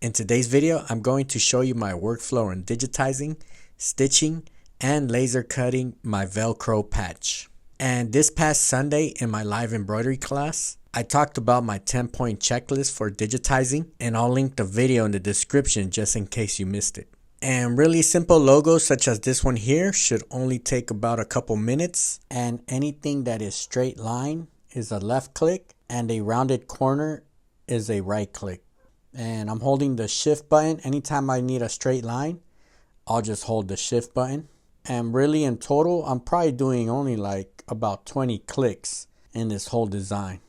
In today's video, I'm going to show you my workflow in digitizing, stitching, and laser cutting my Velcro patch. And this past Sunday in my live embroidery class, I talked about my 10-point checklist for digitizing, and I'll link the video in the description just in case you missed it. And really simple logos such as this one here should only take about a couple minutes, and anything that is straight line is a left click and a rounded corner is a right click. And I'm holding the shift button. Anytime I need a straight line, I'll just hold the shift button. And really in total, I'm probably doing only like about 20 clicks in this whole design.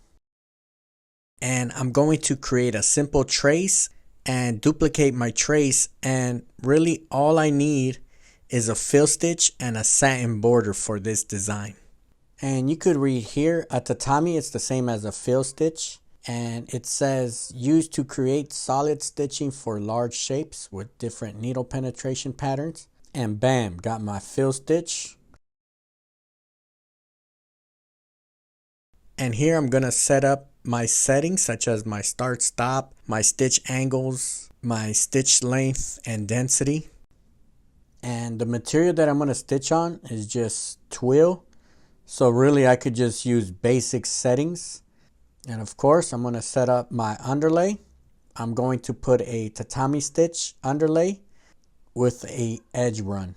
And I'm going to create a simple trace and duplicate my trace, and really all I need is a fill stitch and a satin border for this design. And you could read here, a tatami, it's the same as a fill stitch. And it says used to create solid stitching for large shapes with different needle penetration patterns. And bam, got my fill stitch. And here I'm gonna set up my settings such as my start stop, my stitch angles, my stitch length and density. And the material that I'm gonna stitch on is just twill. So really I could just use basic settings. And of course, I'm going to set up my underlay. I'm going to put a tatami stitch underlay with a edge run.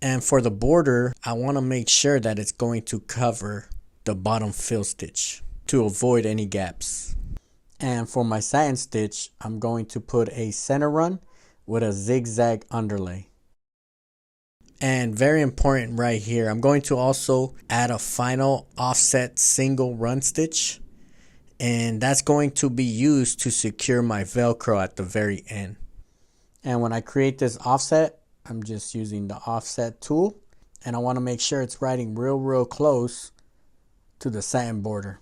And for the border, I want to make sure that it's going to cover the bottom fill stitch to avoid any gaps. And for my satin stitch, I'm going to put a center run with a zigzag underlay. And very important right here, I'm going to also add a final offset single run stitch, and that's going to be used to secure my Velcro at the very end. And when I create this offset, I'm just using the offset tool, and I want to make sure it's riding real close to the satin border.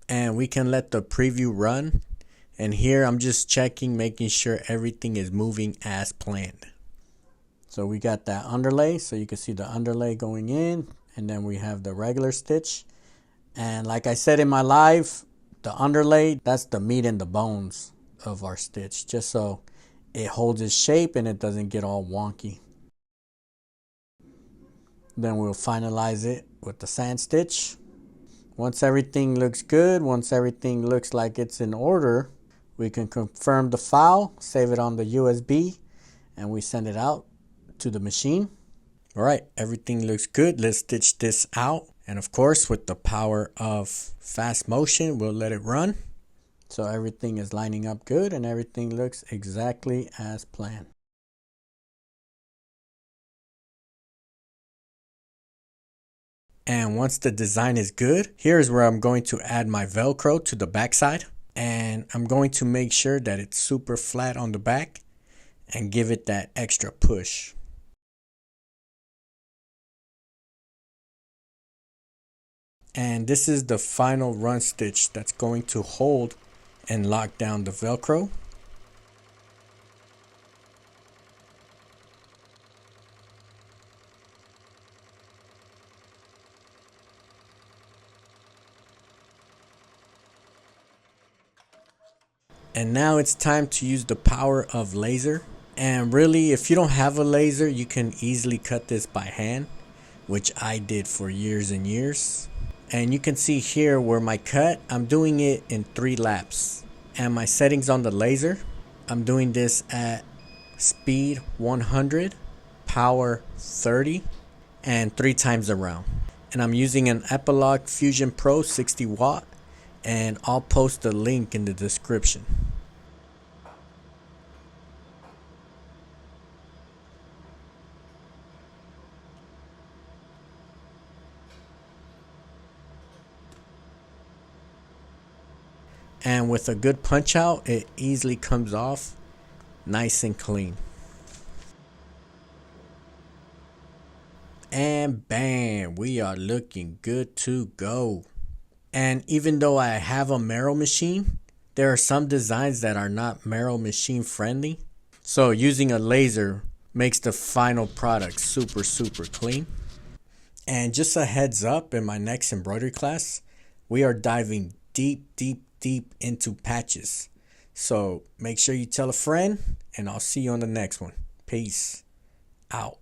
And we can let the preview run, and here I'm just checking, making sure everything is moving as planned. So we got that underlay, so you can see the underlay going in, and then we have the regular stitch. And like I said in my live, the underlay, that's the meat and the bones of our stitch, just so it holds its shape and it doesn't get all wonky. Then we'll finalize it with the sand stitch. Once everything looks good, once everything looks like it's in order, we can confirm the file, save it on the USB, and we send it out to the machine. All right, everything looks good. Let's stitch this out. And of course, with the power of fast motion, we'll let it run. So everything is lining up good and everything looks exactly as planned. And once the design is good, here's where I'm going to add my Velcro to the backside. And I'm going to make sure that it's super flat on the back and give it that extra push. And this is the final run stitch that's going to hold and lock down the Velcro. And now it's time to use the power of laser. And really, if you don't have a laser, you can easily cut this by hand, which I did for years and years. And you can see here where my cut, I'm doing it in 3 laps. And my settings on the laser, I'm doing this at speed 100, power 30, and 3 times around. And I'm using an Epilogue Fusion Pro 60 watt. And I'll post the link in the description. And with a good punch out, it easily comes off nice and clean. And bam, we are looking good to go. And even though I have a Mero machine, there are some designs that are not Mero machine friendly. So using a laser makes the final product super clean. And just a heads up, in my next embroidery class, we are diving deep into patches. So make sure you tell a friend, and I'll see you on the next one. Peace out.